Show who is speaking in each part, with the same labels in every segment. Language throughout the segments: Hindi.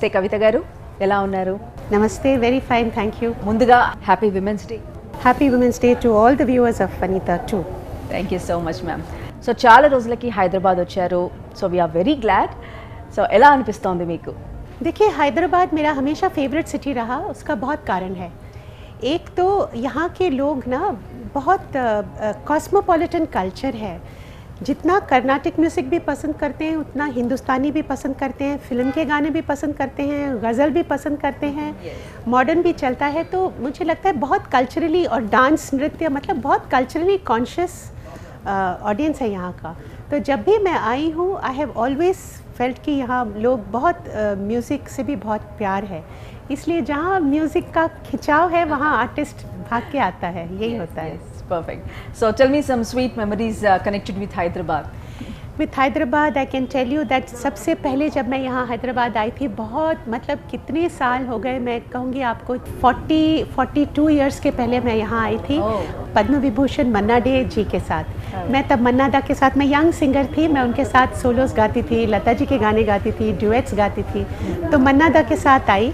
Speaker 1: నమస్తే కవిత గారు, ఎలా ఉన్నారు?
Speaker 2: నమస్తే, వెరీ ఫైన్, థ్యాంక్ యూ.
Speaker 1: ముందుగా happy women's day.
Speaker 2: Happy women's day to all the viewers of Vanitha too.
Speaker 1: Thank you so much ma'am. So చాలా రోజులకి హైదరాబాద్ వచ్చారు, so we are very glad. So ఎలా అనిపిస్తోంది మీకు?
Speaker 2: देखिए, हैदराबाद मेरा हमेशा फेवरेट सिटी रहा. उसका बहुत कारण है. एक तो यहाँ के लोग ना बहुत कॉस्मोपॉलिटन कल्चर है. जितना कर्नाटिक म्यूज़िक भी पसंद करते हैं उतना हिंदुस्तानी भी पसंद करते हैं, फिल्म के गाने भी पसंद करते हैं, गज़ल भी पसंद करते हैं, मॉडर्न भी चलता है. तो मुझे लगता है बहुत कल्चरली, और डांस नृत्य मतलब बहुत कल्चरली कॉन्शियस ऑडियंस है यहाँ का. तो जब भी मैं आई हूँ, आई हैव ऑलवेज फेल्ट कि यहाँ लोग बहुत म्यूज़िक से भी बहुत प्यार है. इसलिए जहाँ म्यूज़िक का खिंचाव है वहाँ आर्टिस्ट भाग के आता है. यही होता है.
Speaker 1: Perfect. So tell me some sweet memories connected with Hyderabad.
Speaker 2: With Hyderabad, I can tell you that सबसे पहले जब मैं यहाँ हैदराबाद आई थी, बहुत मतलब कितने साल हो गए, मैं कहूँगी आपको 42 इयर्स के पहले मैं यहाँ आई थी. पद्म विभूषण मन्ना डे जी के साथ. मैं तब मन्ना दा के साथ, मैं यंग सिंगर थी, मैं उनके साथ सोलोस गाती थी, लता जी के गाने गाती थी, ड्यूएट्स गाती थी. तो मन्ना दा के साथ आई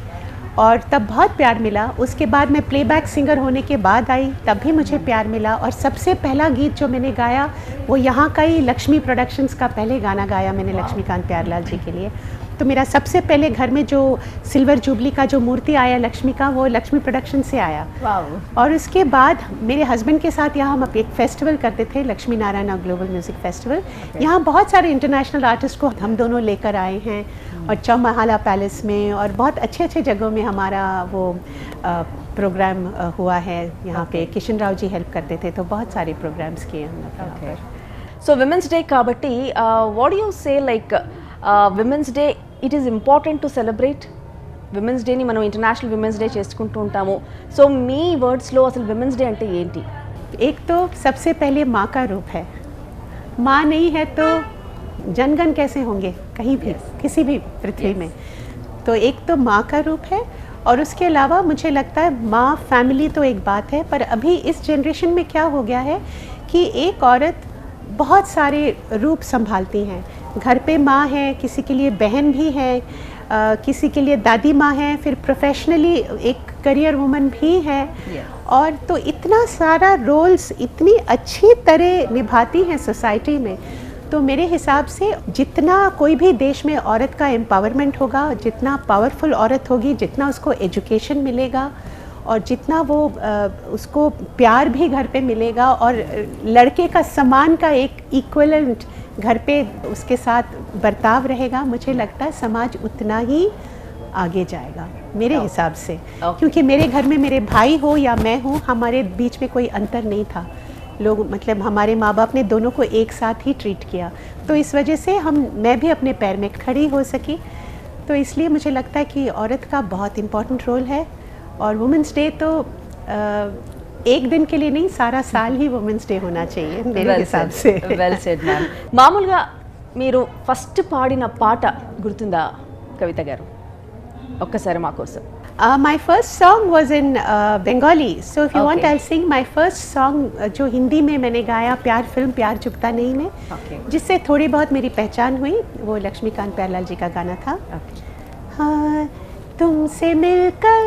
Speaker 2: और तब बहुत प्यार मिला. उसके बाद मैं प्लेबैक सिंगर होने के बाद आई, तब भी मुझे प्यार मिला. और सबसे पहला गीत जो मैंने गाया वो यहाँ का ही लक्ष्मी प्रोडक्शंस का पहले गाना गाया मैंने लक्ष्मीकांत प्यारलाल जी के लिए. तो मेरा सबसे पहले घर में जो सिल्वर जुबली का जो मूर्ति आया लक्ष्मी का, वो लक्ष्मी प्रोडक्शन से आया. और उसके बाद मेरे हस्बैंड के साथ यहाँ हम एक फेस्टिवल करते थे, Lakshmi Narayan global music festival. यहाँ बहुत सारे इंटरनेशनल आर्टिस्ट को हम दोनों लेकर आए हैं, और चौमहला पैलेस में और बहुत अच्छे अच्छे जगहों में हमारा वो प्रोग्राम हुआ है. यहाँ पे किशन राव जी हेल्प करते थे, तो बहुत सारे प्रोग्राम्स किए हमने.
Speaker 1: So Women's Day kabatti, what do you say, like Women's Day, it is important to celebrate Women's Day ni manam International Women's Day chestuntu untamu. So me words లో అసలు Women's Day అంటే ఏంటి?
Speaker 2: एक तो सबसे पहले माँ का रूप है. माँ नहीं है तो जनगण कैसे होंगे कहीं भी, किसी भी पृथ्वी में. तो एक तो माँ का रूप है, और उसके अलावा मुझे लगता है माँ फैमिली तो एक बात है, पर अभी इस जनरेशन में क्या हो गया है कि एक औरत बहुत सारे रूप संभालती हैं. घर पे माँ है, किसी के लिए बहन भी है, किसी के लिए दादी माँ है, फिर प्रोफेशनली एक करियर वुमन भी है. और तो इतना सारा रोल्स इतनी अच्छी तरह निभाती हैं सोसाइटी में. तो मेरे हिसाब से जितना कोई भी देश में औरत का एम्पावरमेंट होगा, जितना पावरफुल औरत होगी, जितना उसको एजुकेशन मिलेगा, और जितना वो उसको प्यार भी घर पे मिलेगा, और लड़के का समान का एक इक्वलेंट घर पे उसके साथ बर्ताव रहेगा, मुझे लगता है समाज उतना ही आगे जाएगा मेरे हिसाब से. क्योंकि मेरे घर में मेरे भाई हो या मैं हूँ, हमारे बीच में कोई अंतर नहीं था. लोग मतलब हमारे माँ बाप ने दोनों को एक साथ ही ट्रीट किया. तो इस वजह से मैं भी अपने पैर में खड़ी हो सकी. तो इसलिए मुझे लगता है कि औरत का बहुत इम्पोर्टेंट रोल है. और वुमेंस डे तो एक दिन के लिए नहीं, सारा साल ही वुमेंस डे होना चाहिए मेरे हिसाब से.
Speaker 1: Well said ma'am. మామూలుగా మీరు ఫస్ట్ పాడిన పాట గుర్తుందా కవిత గారు? ఒక్కసారి మా కోసం.
Speaker 2: My first song was in Bengali. So if you want, I'll sing my first song जो हिंदी में मैंने गाया, प्यार फिल्म प्यार चुकता नहीं में, जिससे थोड़ी बहुत मेरी पहचान हुई. वो लक्ष्मीकांत प्यारलाल जी का गाना था. हाँ, तुमसे मिलकर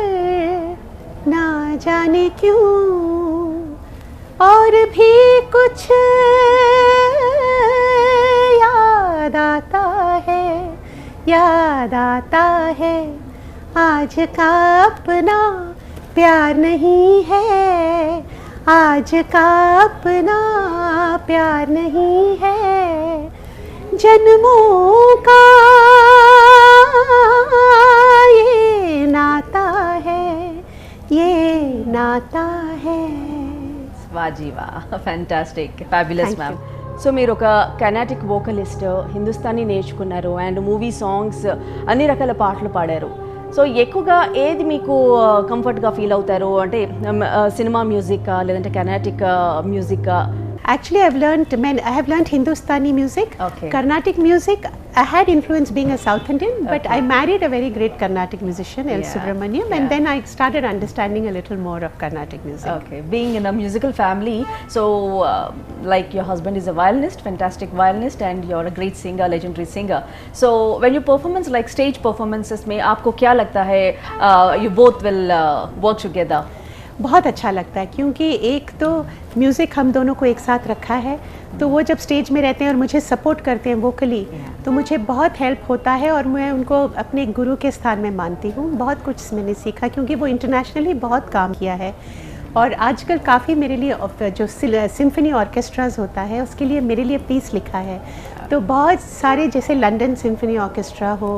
Speaker 2: ना जाने क्यों और भी कुछ याद आता है, आज का अपना प्यार नहीं है, आज का अपना प्यार नहीं है, जन्मों का ये नाता है, ये नाता है.
Speaker 1: వాజీవా, ఫ్యాంటాస్టిక్, ఫ్యాబులస్ మ్యామ్. సో మీరు ఒక కర్నాటిక్ వోకలిస్ట్, హిందుస్థానీ నేర్చుకున్నారు, అండ్ మూవీ సాంగ్స్ అన్ని రకాల పాటలు పాడారు. సో ఎక్కువగా ఏది మీకు కంఫర్ట్గా ఫీల్ అవుతారు? అంటే సినిమా మ్యూజిక్కా, లేదంటే కర్నాటిక్ మ్యూజిక్కా?
Speaker 2: Actually, I have learned Hindustani music.
Speaker 1: Okay.
Speaker 2: Carnatic music, I had influence being a South Indian, but
Speaker 1: Okay.
Speaker 2: I married a very great Carnatic musician, L.
Speaker 1: Yeah.
Speaker 2: Subramaniam,
Speaker 1: Yeah.
Speaker 2: and then I started understanding a little more of Carnatic music.
Speaker 1: Okay, being in a musical family, so like your husband is a violinist, fantastic violinist, and you're a great singer, legendary singer. So when you performance like stage performances में आपको क्या लगता है you both will work together?
Speaker 2: बहुत अच्छा लगता है क्योंकि एक तो म्यूज़िक हम दोनों को एक साथ रखा है, तो वो जब स्टेज में रहते हैं और मुझे सपोर्ट करते हैं वोकली, तो मुझे बहुत हेल्प होता है और मैं उनको अपने गुरु के स्थान में मानती हूँ। बहुत कुछ मैंने सीखा क्योंकि वो इंटरनेशनली बहुत काम किया है और आजकल काफ़ी मेरे लिए जो सिम्फनी ऑर्केस्ट्राज होता है उसके लिए मेरे लिए पीस लिखा है। तो बहुत सारे जैसे लंदन सिम्फनी ऑर्केस्ट्रा हो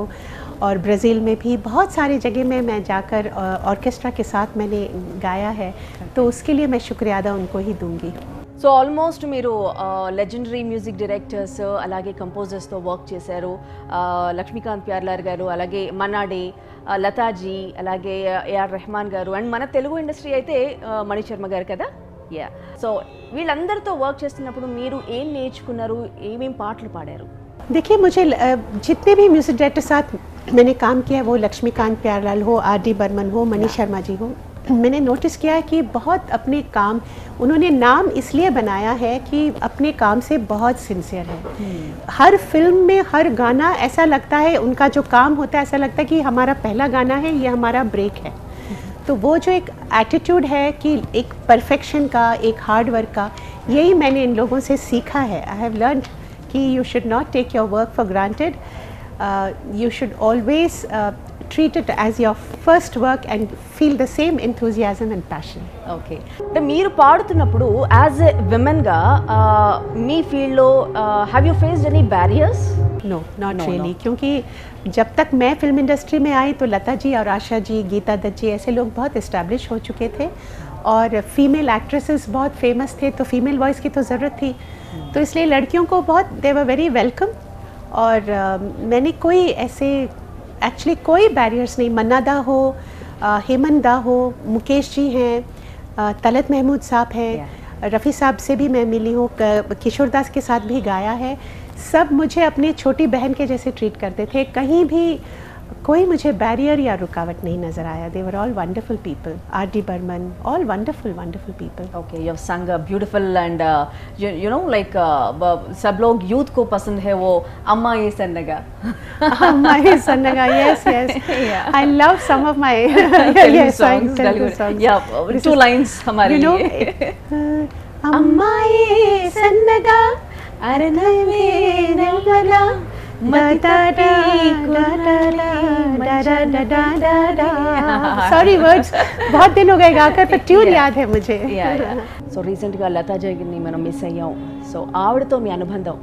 Speaker 2: और ब्राज़ील में भी बहुत सारे जगह में मैं जाकर ऑर्केस्ट्रा के साथ मैंने गाया है, तो उसके लिए मैं शुक्रिया अदा उनको ही दूंगी।
Speaker 1: సో ఆల్మోస్ట్ మీరు లెజెండరీ మ్యూజిక్ డైరెక్టర్స్ అలాగే కంపోజర్స్తో వర్క్ చేశారు. లక్ష్మీకాంత్ ప్యార్లార్ గారు, అలాగే మన్నాడే, లతాజీ, అలాగే ఏఆర్ రెహమాన్ గారు, అండ్ మన తెలుగు ఇండస్ట్రీ అయితే మణిశర్మ గారు కదా. యా, సో వీళ్ళందరితో వర్క్ చేస్తున్నప్పుడు మీరు ఏం నేర్చుకున్నారు, ఏమేం పాటలు పాడారు?
Speaker 2: देखिए, मुझे जितने भी म्यूज़िक डायरेक्टर साथ मैंने काम किया है, वो लक्ष्मीकांत प्यारलाल हो, आर.डी. बर्मन हो, मनीष शर्मा जी हो, मैंने नोटिस किया है कि बहुत अपने काम उन्होंने नाम इसलिए बनाया है कि अपने काम से बहुत सिंसियर है। हर फिल्म में हर गाना ऐसा लगता है, उनका जो काम होता है ऐसा लगता है कि हमारा पहला गाना है, ये हमारा ब्रेक है। तो वो जो एक एटीट्यूड है कि एक परफेक्शन का, एक हार्ड वर्क का, यही मैंने इन लोगों से सीखा है। आई हैव लर्नड कि you should not take your work for granted. You should always treat it as your first work and feel the same enthusiasm and passion.
Speaker 1: Okay, అంటే మీరు పాడుతున్నప్పుడు యాజ్ ఎ విమెన్గా మీ ఫీల్డ్లో have you faced any barriers?
Speaker 2: No, not really. क्योंकि जब तक मैं फिल्म इंडस्ट्री में आई तो लता जी और आशा जी, गीता दत्त जी ऐसे लोग बहुत इस्टेब्लिश हो चुके थे और फीमेल एक्ट्रेसेस बहुत फेमस थे, तो फीमेल वॉइस की तो ज़रूरत थी, तो इसलिए लड़कियों को बहुत दे वर वेरी वेलकम। और मैंने कोई ऐसे एक्चुअली कोई बैरियर्स नहीं, मन्ना दा हो, हेमंत दा हो, मुकेश जी हैं, तलत महमूद साहब हैं, रफ़ी साहब से भी मैं मिली हूँ, किशोर दास के साथ भी गाया है। सब मुझे अपनी छोटी बहन के जैसे ट्रीट करते थे, कहीं भी कोई मुझे बैरियर या रुकावट नहीं नज़र आया। They were all wonderful people, R D. Burman, all wonderful wonderful people.
Speaker 1: Okay, you have sung beautiful and you know like सब लोग यूथ को पसंद है वो अम्मा ये सन्नगा।
Speaker 2: अम्मा ये सन्नगा, yes yes, I love some of my
Speaker 1: Telugu songs, Telugu songs. Yeah, two lines हमारे लिए।
Speaker 2: अम्मा ये सन्नगा अरनवे नलगा सॉरी वर्ड्स बहुत दिन हो गए गाकर, पर ट्यून याद है मुझे।
Speaker 1: సో రీసెంట్గా లతా జయని మనం మిస్ అయ్యాం, సో ఆవిడతో మీ అనుబంధం?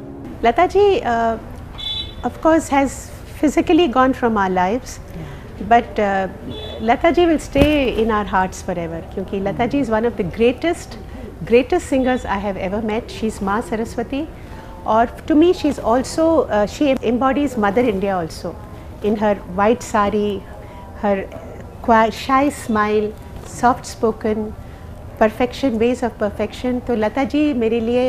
Speaker 2: Lata ji of course has physically gone from our lives, but Lata ji will stay in our hearts forever क्योंकि Lata ji is one of the greatest singers I have ever met. She's Ma Saraswati, और to me she's also she embodies Mother India also in her white sari, her shy smile, soft spoken, perfection, ways of perfection. तो लता जी मेरे लिए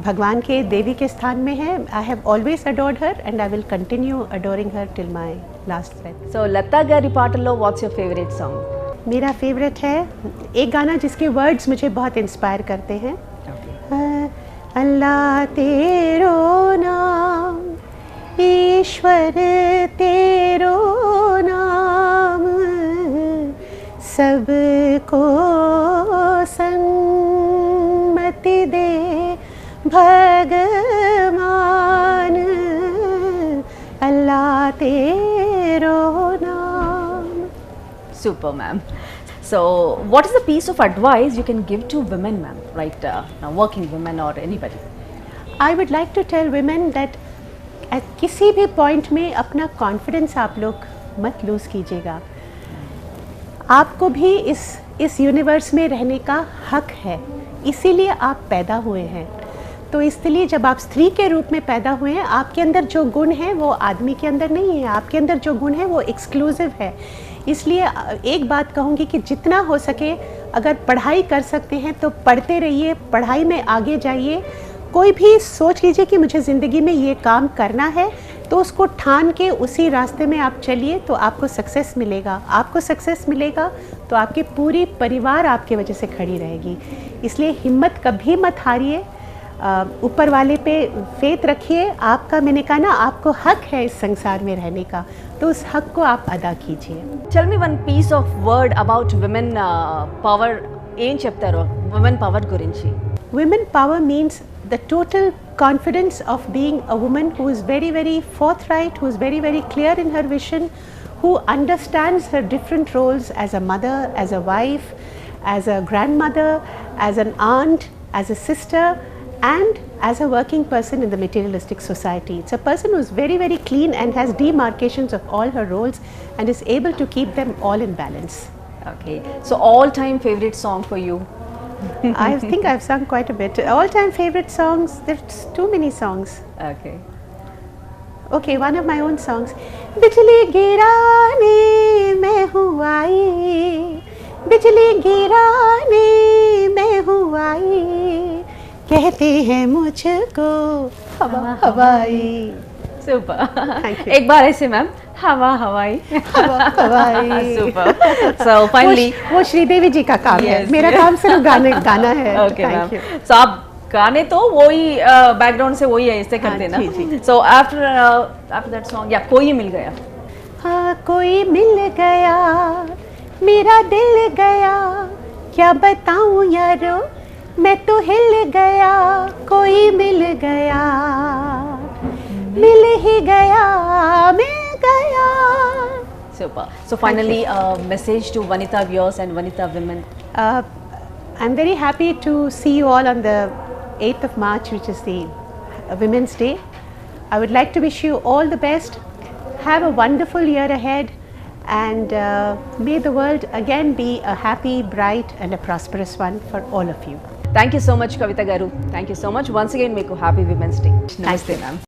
Speaker 2: भगवान के देवी के स्थान में है। I have always adored her and I will continue adoring her till my last breath.
Speaker 1: So Lata గారి పాటల్లో వాట్స్ యువర్ ఫేవరెట్ సాంగ్?
Speaker 2: मेरा फेवरेट है एक गाना जिसके वर्ड्स मुझे बहुत इंस्पायर करते हैं। अल्लाह तेरो नाम, ईश्वर तेरो नाम, सबको सन्मति दे भगवान, अल्लाह तेरो नाम।
Speaker 1: Super, ma'am. So, what is the piece of advice you can give to women, ma'am, right now, working women or anybody?
Speaker 2: I would like to tell women that at किसी भी पॉइंट में अपना कॉन्फिडेंस आप लोग मत लूज़ कीजिएगा। आपको भी इस यूनिवर्स में रहने का हक है, इसीलिए आप पैदा हुए हैं। तो इसलिए जब आप स्त्री के रूप में पैदा हुए हैं, आपके अंदर जो गुण है वो आदमी के अंदर नहीं है, आपके अंदर जो गुण है वो एक्सक्लूसिव है। इसलिए एक बात कहूँगी कि जितना हो सके अगर पढ़ाई कर सकते हैं तो पढ़ते रहिए, पढ़ाई में आगे जाइए। कोई भी सोच लीजिए कि मुझे ज़िंदगी में ये काम करना है, तो उसको ठान के उसी रास्ते में आप चलिए तो आपको सक्सेस मिलेगा। आपको सक्सेस मिलेगा तो आपके पूरी परिवार आपके वजह से खड़ी रहेगी। इसलिए हिम्मत कभी मत हारिए, ऊपर वाले पे फेथ रखिए। आपका, मैंने कहा ना, आपको हक है इस संसार में रहने का, तो उस हक को आप अदा कीजिए।
Speaker 1: Tell me one piece of word about women power. ఏం చెప్తారు women power గురించి?
Speaker 2: Women power means the total confidence of being a woman who is very, very forthright, who is very, very clear in her vision, who understands her different roles as a mother, as a wife, as a grandmother, as an aunt, as a sister, and as a working person in the materialistic society. It's a person who is very, very clean and has demarcations of all her roles and is able to keep them all in balance.
Speaker 1: Okay, so all time favorite song for you?
Speaker 2: I think I've sung quite a bit. All time favorite songs, there's too many songs.
Speaker 1: Okay.
Speaker 2: Okay, one of my own songs. बिजली गिराने मैं हूँ आई, बिजली गिराने मैं हूँ आई, कहते हैं मुझको हवा हवाई।
Speaker 1: Super.
Speaker 2: Thank you.
Speaker 1: एक बार ऐसे मैम, हवा हवाई।
Speaker 2: हवा हवाई।
Speaker 1: Super. So finally.
Speaker 2: वो श्रीदेवी जी का काम है,
Speaker 1: Yes,
Speaker 2: मेरा
Speaker 1: yes.
Speaker 2: काम सिर्फ गाना है।
Speaker 1: Okay ma'am.
Speaker 2: Thank you.
Speaker 1: So आप गाने तो वही बैकग्राउंड से वही ऐसे करते ना?
Speaker 2: जी, जी।
Speaker 1: So after that song, या कोई मिल गया?
Speaker 2: हाँ, कोई मिल गया, मेरा दिल गया, क्या बताऊं यारो, मैं तो हिल गया। कोई मिल गया, मिल ही गया, मिल गया।
Speaker 1: Super. So finally, message to Vanitha viewers and Vanitha women.
Speaker 2: I'm very happy to see you all on the 8th of March, which is the Women's Day. I would like to wish you all the best. Have a wonderful year ahead, and may the world again be a happy, bright and a prosperous one for all of you.
Speaker 1: Thank you so much, Kavita Garu. Thank you so much. Once again, make you happy Women's Day. Namaste, ma'am.